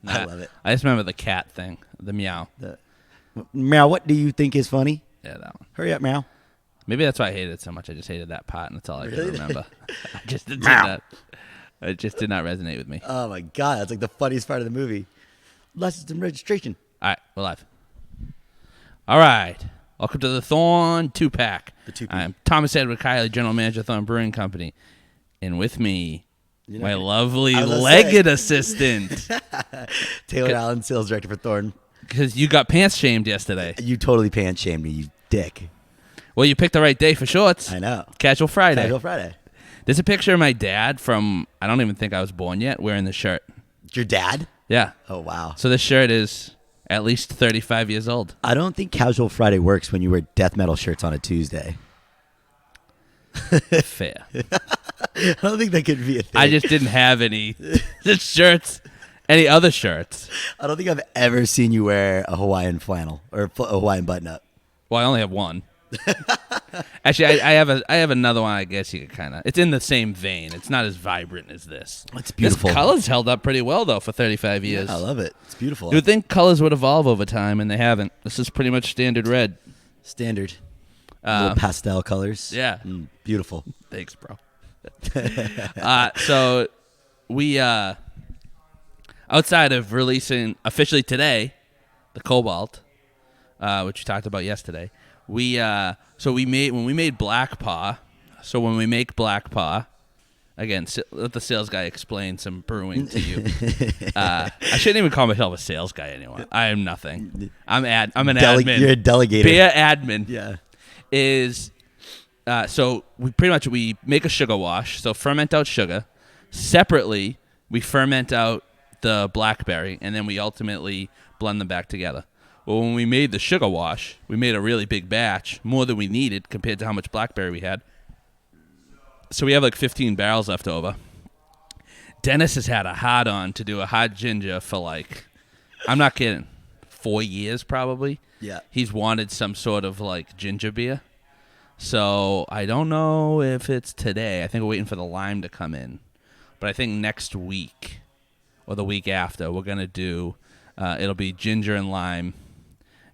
I love it. I just remember the cat thing, the meow. Meow, what do you think is funny? Yeah, that one. Hurry up, meow. Maybe that's why I hated it so much. I just hated that part, and that's all I Really? could remember. I just did Meow. not. It just did not resonate with me. Oh, my God. That's like the funniest part of the movie. License and registration. All right, we're live. All right. Welcome to the Thorn 2-pack. The 2-pack. I'm Thomas Edward Kiely, General Manager of Thorn Brewing Company. And with me, my lovely legged assistant. Taylor Allen, Sales Director for Thorn. Because you got pants shamed yesterday. You totally pants shamed me, you dick. Well, you picked the right day for shorts. I know. Casual Friday. Casual Friday. There's a picture of my dad from, I don't even think I was born yet, wearing the shirt. Your dad? Yeah. Oh, wow. So this shirt is at least 35 years old. I don't think Casual Friday works when you wear death metal shirts on a Tuesday. Fair. I don't think that could be a thing. I just didn't have any shirts, any other shirts. I don't think I've ever seen you wear a Hawaiian flannel or a Hawaiian button-up. Well, I only have one. Actually, I have another one. I guess you could kind of. It's in the same vein. It's not as vibrant as this. It's beautiful. This color's held up pretty well though for 35 years. Yeah, I love it. It's beautiful. You would think colors would evolve over time, and they haven't. This is pretty much standard red. Standard. Little pastel colors. Yeah. Beautiful. Thanks, bro. So we outside of releasing officially today the Cobalt, which we talked about yesterday. We when we made Blackpaw. So when we make Blackpaw, again, let the sales guy explain some brewing to you. I shouldn't even call myself a sales guy anymore. I am nothing. I'm an admin. You're a delegator. Beer admin. Yeah. So we make a sugar wash. So ferment out sugar. Separately, we ferment out the blackberry, and then we ultimately blend them back together. Well, when we made the sugar wash, we made a really big batch, more than we needed compared to how much blackberry we had. So we have like 15 barrels left over. Dennis has had a hard-on to do a hot ginger for like, I'm not kidding, 4 years probably. Yeah. He's wanted some sort of like ginger beer. So I don't know if it's today. I think we're waiting for the lime to come in. But I think next week or the week after, we're going to do, it'll be ginger and lime.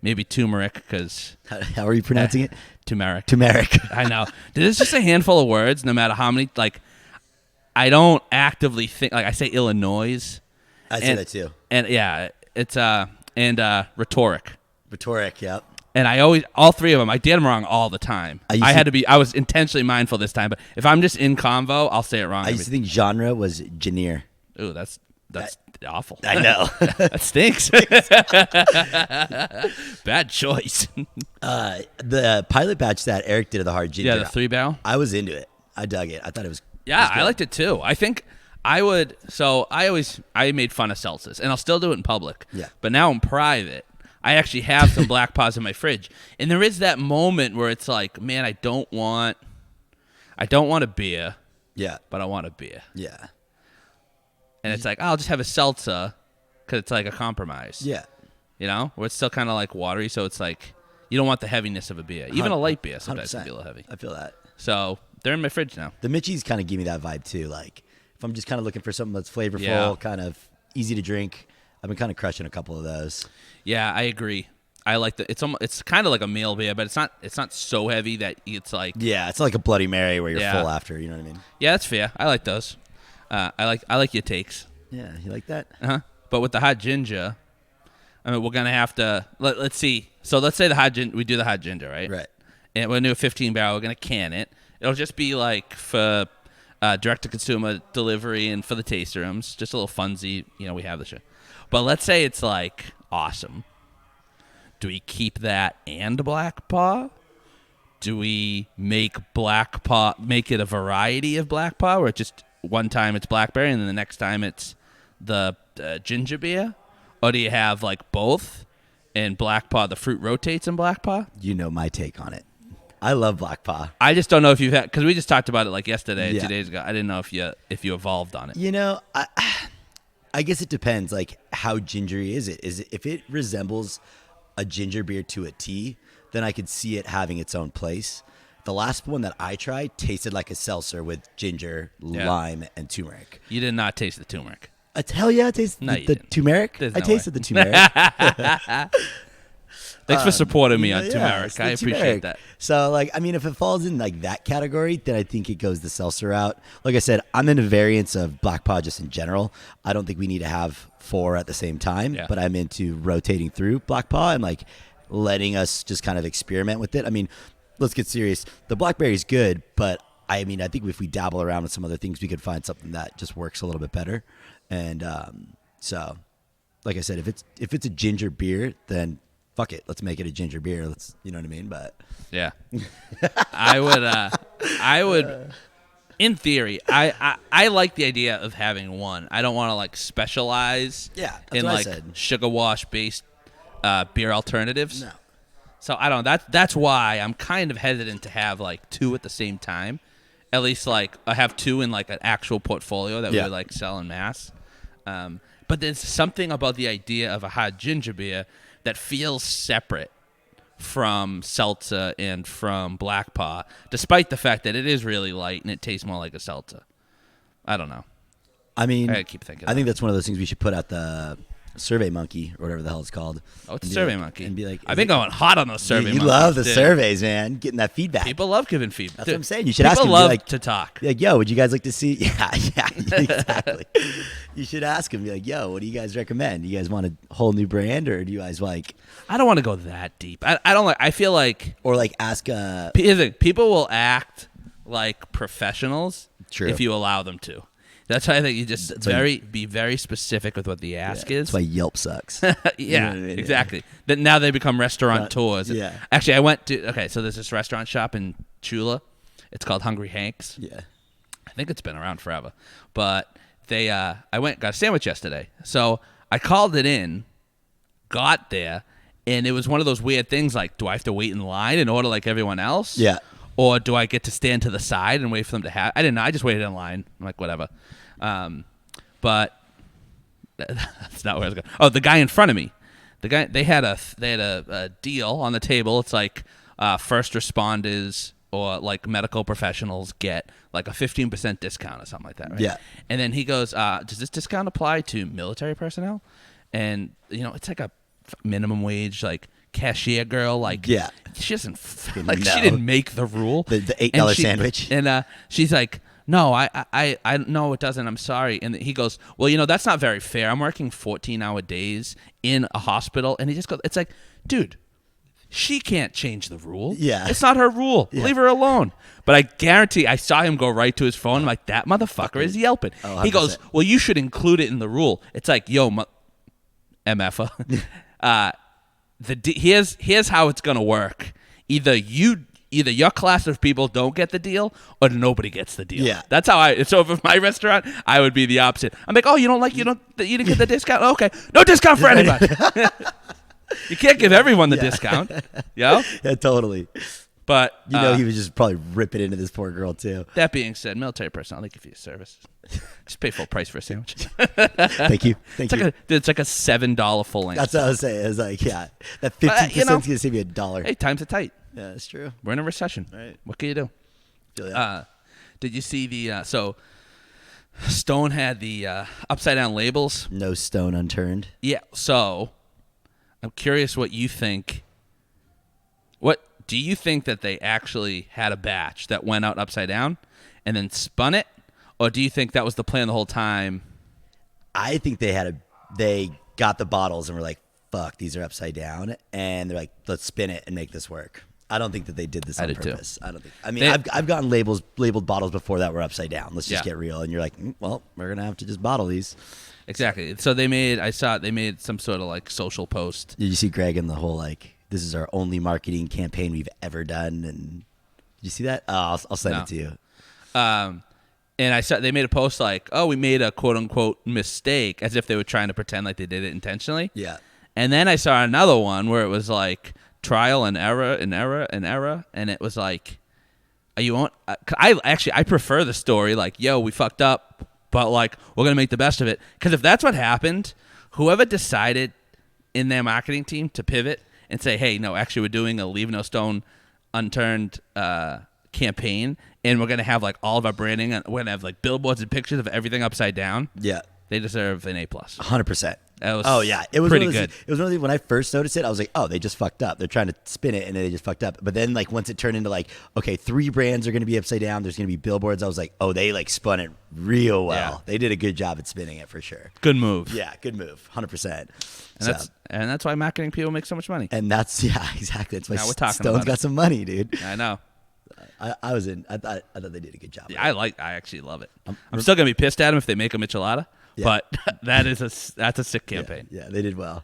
Maybe turmeric, because... How are you pronouncing it? Turmeric. Turmeric. I know. There's just a handful of words, no matter how many... Like, I don't actively think... Like, I say Illinois. I say that too. And, yeah, it's... rhetoric. Rhetoric, yep. And I always... All three of them, I did them wrong all the time. I was intentionally mindful this time, but if I'm just in convo, I'll say it wrong. I used to think genre was genre. Ooh, that's awful. I know. That stinks. Bad choice. The pilot batch that Eric did of the hard ginger. Yeah, the 3-barrel. I was into it. I dug it. I thought it was. Yeah, it was I liked it too. I think I would. So I made fun of seltzers, and I'll still do it in public. Yeah. But now in private, I actually have some Blackpaws in my fridge, and there is that moment where it's like, man, I don't want a beer. Yeah. But I want a beer. Yeah. And it's like, I'll just have a seltzer because it's like a compromise. Yeah. You know? Where it's still kind of like watery, so it's like you don't want the heaviness of a beer. Even a light beer sometimes can be a little heavy. I feel that. So they're in my fridge now. The Mitchies kind of give me that vibe too. Like if I'm just kind of looking for something that's flavorful, kind of easy to drink, I've been kind of crushing a couple of those. Yeah, I agree. I like it's kind of like a male beer, but it's not so heavy that it's like... Yeah, it's like a Bloody Mary where you're full after, you know what I mean? Yeah, that's fair. I like those. I like your takes. Yeah, you like that? Uh-huh. But with the hot ginger, I mean, we're going to have to... Let's see. So let's say we do the hot ginger, right? Right. And we're going to do a 15 barrel. We're going to can it. It'll just be like for direct-to-consumer delivery and for the taster rooms. Just a little funsy. We have the shit. But let's say it's like awesome. Do we keep that and Blackpaw? Do we make it a variety of Blackpaw, where just one time it's blackberry and then the next time it's the ginger beer? Or do you have like both, and Blackpaw, the fruit rotates in Blackpaw? You know my take on it. I love Blackpaw. I just don't know if you've had, because we just talked about it like yesterday, 2 days ago. I didn't know if you evolved on it. I guess it depends. Like, how gingery is it? If it resembles a ginger beer to a tea, then I could see it having its own place. The last one that I tried tasted like a seltzer with ginger, lime, and turmeric. You did not taste the turmeric. Hell yeah, I tasted No, you the didn't. turmeric. There's I no tasted way. the turmeric. Thanks for supporting me on Yeah, turmeric. it's I the appreciate turmeric. that. So, like, I mean, if it falls in like that category, then I think it goes the seltzer route. Like I said, I'm into variants of Blackpaw just in general. I don't think we need to have 4 at the same time, Yeah. but I'm into rotating through Blackpaw and like letting us just kind of experiment with it. I mean, let's get serious. The blackberry's good, but I mean, I think if we dabble around with some other things, we could find something that just works a little bit better. And so, like I said, if it's a ginger beer, then fuck it, let's make it a ginger beer. Let's, you know what I mean? But Yeah. I would in theory, I like the idea of having one. I don't want to like specialize Yeah, that's in what I like said. sugar wash based beer alternatives. no, So I don't know. That's why I'm kind of hesitant to have like 2 at the same time. At least like I have 2 in like an actual portfolio that we Yeah. would like sell en masse. But there's something about the idea of a hard ginger beer that feels separate from seltzer and from Blackpaw, despite the fact that it is really light and it tastes more like a seltzer. I don't know. I mean, I keep thinking I think that. that's one of those things we should put out the Survey Monkey or whatever the hell it's called. Oh, it's And be Survey like- Monkey. and be like, I've been going hot on those Survey you Monkeys. love the dude. surveys, man. Getting that feedback. People love giving feedback. That's what I'm saying. You should ask People them, be love like- to talk. Be like, yo, would you guys like to see? Yeah, exactly. You should ask them. Be like, yo, what do you guys recommend? Do you guys want a whole new brand, or do you guys like, I don't want to go that deep. I don't like. I feel like or like ask? here's the thing, people will act like professionals True. if you allow them to. That's why I think you just why- be very specific with what the ask is. That's why Yelp sucks. Yeah, You know what I mean? exactly. Then now they become restaurateurs. Yeah. Actually, I went to so there's this restaurant shop in Chula. It's called Hungry Hank's. Yeah. I think it's been around forever. But they I went got a sandwich yesterday. So I called it in, got there, and it was one of those weird things like, do I have to wait in line and order like everyone else? Yeah. Or do I get to stand to the side and wait for them to have? I didn't know. I just waited in line. I'm like, whatever. But that's not where I was going. Oh, the guy in front of me. The guy they had a deal on the table. It's like first responders or like medical professionals get like a 15% discount or something like that, right? Yeah. And then he goes, does this discount apply to military personnel? And it's like a minimum wage like cashier girl, like Yeah. she doesn't she No. didn't make the rule. The $8 And she- sandwich. and she's like, no, I no, it doesn't. I'm sorry. And he goes, well, that's not very fair. I'm working 14-hour days in a hospital, and he just goes, it's like, dude, she can't change the rule. Yeah. It's not her rule. Yeah. Leave her alone. But I guarantee, I saw him go right to his phone. I'm like, that motherfucker is yelping. Oh, He goes, 100%. well, you should include it in the rule. It's like, yo, MFA. Here's how it's gonna work. Either your class of people don't get the deal, or nobody gets the deal. Yeah. That's how I. So if my restaurant, I would be the opposite. I'm like, oh, you didn't get the discount. Okay, no discount for anybody. You can't give everyone the discount. Yeah. Yeah, totally. But He was just probably ripping into this poor girl too. that being said, military personnel, they give you a service. Just pay full price for a sandwich. Thank you. Thank you. It's like a $7 full length. That's what I was saying. It was like, yeah, that 15% is going to save you $1. Hey, times are tight. Yeah, that's true. We're in a recession. Right. What can you do? Feel that. Did you see the so Stone had the upside down labels? No stone unturned. Yeah. So I'm curious what you think. What do you think that they actually had a batch that went out upside down and then spun it, or do you think that was the plan the whole time? I think they got the bottles and were like, fuck, these are upside down. And they're like, let's spin it and make this work. I don't think that they did this I on did too. purpose. I don't think. I mean, I've gotten labeled bottles before that were upside down. Let's just Yeah. get real. And you're like, well, we're going to have to just bottle these. Exactly. So they made some sort of like social post. Did you see Greg and the whole like, this is our only marketing campaign we've ever done? And did you see that? Oh, I'll send No. it to you. And I saw they made a post like, "Oh, we made a quote unquote mistake," as if they were trying to pretend like they did it intentionally. Yeah. And then I saw another one where it was like trial and error and error and error, and it was like, "Are you on?" I prefer the story like, "Yo, we fucked up, but like we're gonna make the best of it." Because if that's what happened, whoever decided in their marketing team to pivot and say, "Hey, no, actually, we're doing a Leave No Stone Unturned campaign, and we're gonna have like all of our branding, and we're gonna have like billboards and pictures of everything upside down." Yeah. They deserve an A+. 100%. That was Oh yeah, it was pretty one of those, good. It was one of the, when I first noticed it, I was like, oh, they just fucked up. They're trying to spin it, and they just fucked up. But then, like, once it turned into like, okay, 3 brands are going to be upside down. There's going to be billboards. I was like, oh, they like spun it real well. Yeah. They did a good job at spinning it for sure. Good move. Yeah, good move, 100%. And that's why marketing people make so much money. And that's exactly. That's why Now we're talking Stone's about got it. some money, dude. I know. I was in. I thought they did a good job. Yeah, I actually love it. I'm still gonna be pissed at them if they make a michelada, but that's a sick campaign. Yeah, they did well.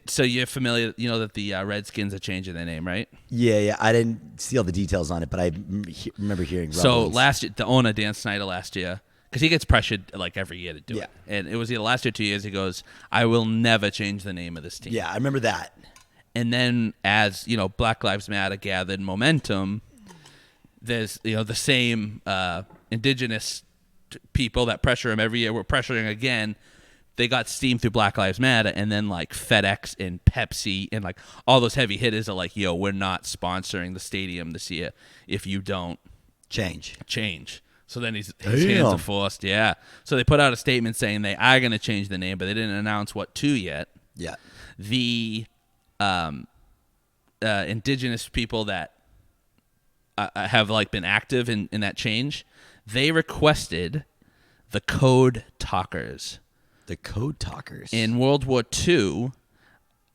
So you're familiar? You know that the Redskins are changing their name, right? Yeah. I didn't see all the details on it, but I remember hearing. So rumblings. last year, the owner Dan Snyder last year, because he gets pressured like every year to do Yeah. it, and it was either last year or 2 years. He goes, "I will never change the name of this team." Yeah, I remember that. And then as Black Lives Matter gathered momentum, there's the same indigenous people that pressure him every year were pressuring again. They got steam through Black Lives Matter, and then like FedEx and Pepsi and like all those heavy hitters are like, yo, we're not sponsoring the stadium this year if you don't Change. So then his hands are forced. Yeah. So they put out a statement saying they are going to change the name, but they didn't announce what to yet. Yeah. The indigenous people that have like been active in that change, they requested the code talkers. The code talkers. In World War II,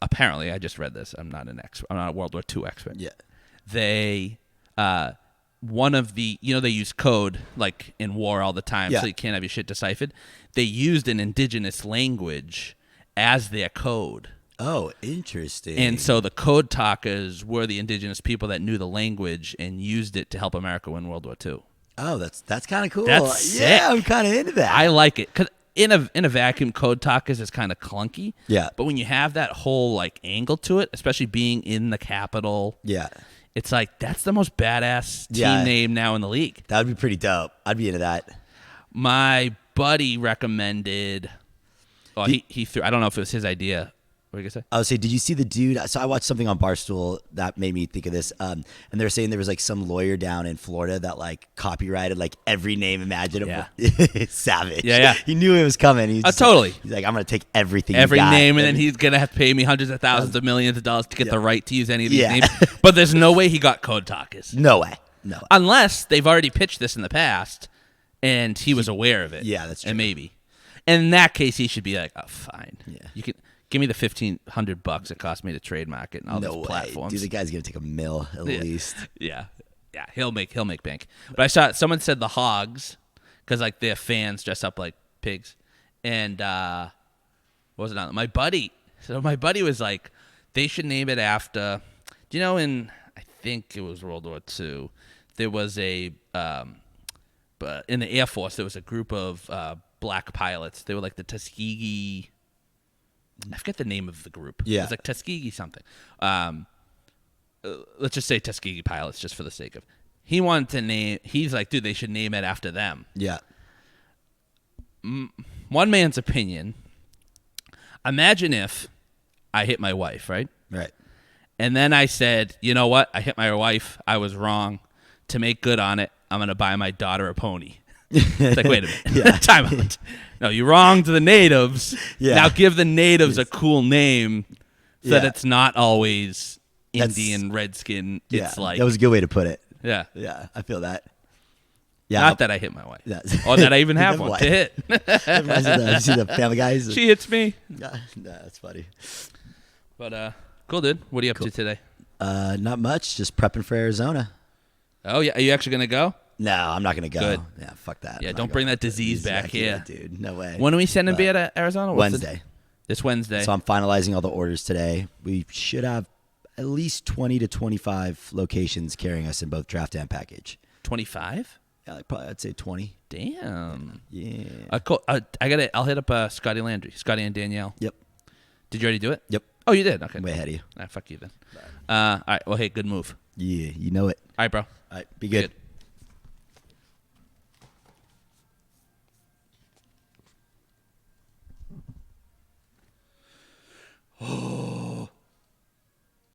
apparently, I just read this. I'm not a World War II expert. Yeah. They one of the they use code like in war all the time, so you can't have your shit deciphered. They used an indigenous language as their code. Oh, interesting. And so the code talkers were the indigenous people that knew the language and used it to help America win World War II. Oh, that's kind of cool. That's sick. Yeah, I'm kind of into that. I like it because in a vacuum, code talkers is kind of clunky. Yeah. But when you have that whole like angle to it, especially being in the capital, it's like that's the most badass team name now in the league. That would be pretty dope. I'd be into that. My buddy recommended. Well, he threw. I don't know if it was his idea. What are you gonna say? I would say, did you see the dude? So I watched something on Barstool that made me think of this. And they were saying there was like some lawyer down in Florida that like copyrighted like every name imaginable. Yeah. Savage. Yeah. He knew it was coming. He's totally. He's like, I'm gonna take everything. Every you got. name, and then he's gonna have to pay me hundreds of thousands of millions of dollars to get the right to use any of these Yeah. names. But there's no way he got code talkers. No way. No. Unless they've already pitched this in the past, and he was aware of it. Yeah, that's true. And maybe, and in that case, he should be like, "Oh, fine. Yeah. You can give me the $1,500 it cost me to trademark it and all No these way. platforms." Dude, the guy's gonna take $1 million at least. Yeah. He'll make bank. But I saw someone said the Hogs because like their fans dress up like pigs, and what was it on? My buddy was like, they should name it after. Do you know in I think it was World War II, there was a but in the Air Force there was a group of black pilots. They were like the Tuskegee. I forget the name of the group. Yeah. It was like Tuskegee something. Let's just say Tuskegee pilots, just for the sake of. He wanted to name. He's like, dude, they should name it after them. Yeah. One man's opinion. Imagine if I hit my wife, right? Right. And then I said, you know what? I hit my wife. I was wrong. To make good on it, I'm going to buy my daughter a pony. It's like, wait a minute. Time out. No, you wronged the natives. Yeah. Now give the natives a cool name so that Yeah. it's not always Indian, redskin. It's like. that was a good way to put it. Yeah. Yeah, I feel that. Yeah. Not that I hit my wife. Yeah. Or that I even have Never one mind. to hit. You see the Family Guys? She hits me. Nah, that's funny. But, cool, dude. What are you up to today? Not much. Just prepping for Arizona. Oh, yeah. Are you actually going to go? No, I'm not gonna go. Good. Yeah, fuck that. Yeah, I'm not don't bring going. that disease back here. dude. No way. When are we sending But beer to Arizona? What's Wednesday. This Wednesday. So I'm finalizing all the orders today. We should have at least 20 to 25 locations carrying us in both draft and package. 25? Yeah, like probably I'd say 20. Damn. Yeah. Cool. I got it. I'll hit up Scotty Landry, Scotty and Danielle. Yep. Did you already do it? Yep. Oh, you did. Okay. I'm way ahead of you. Fuck you then. All right. Well, hey, good move. Yeah, you know it. All right, bro. All right, be good. Oh.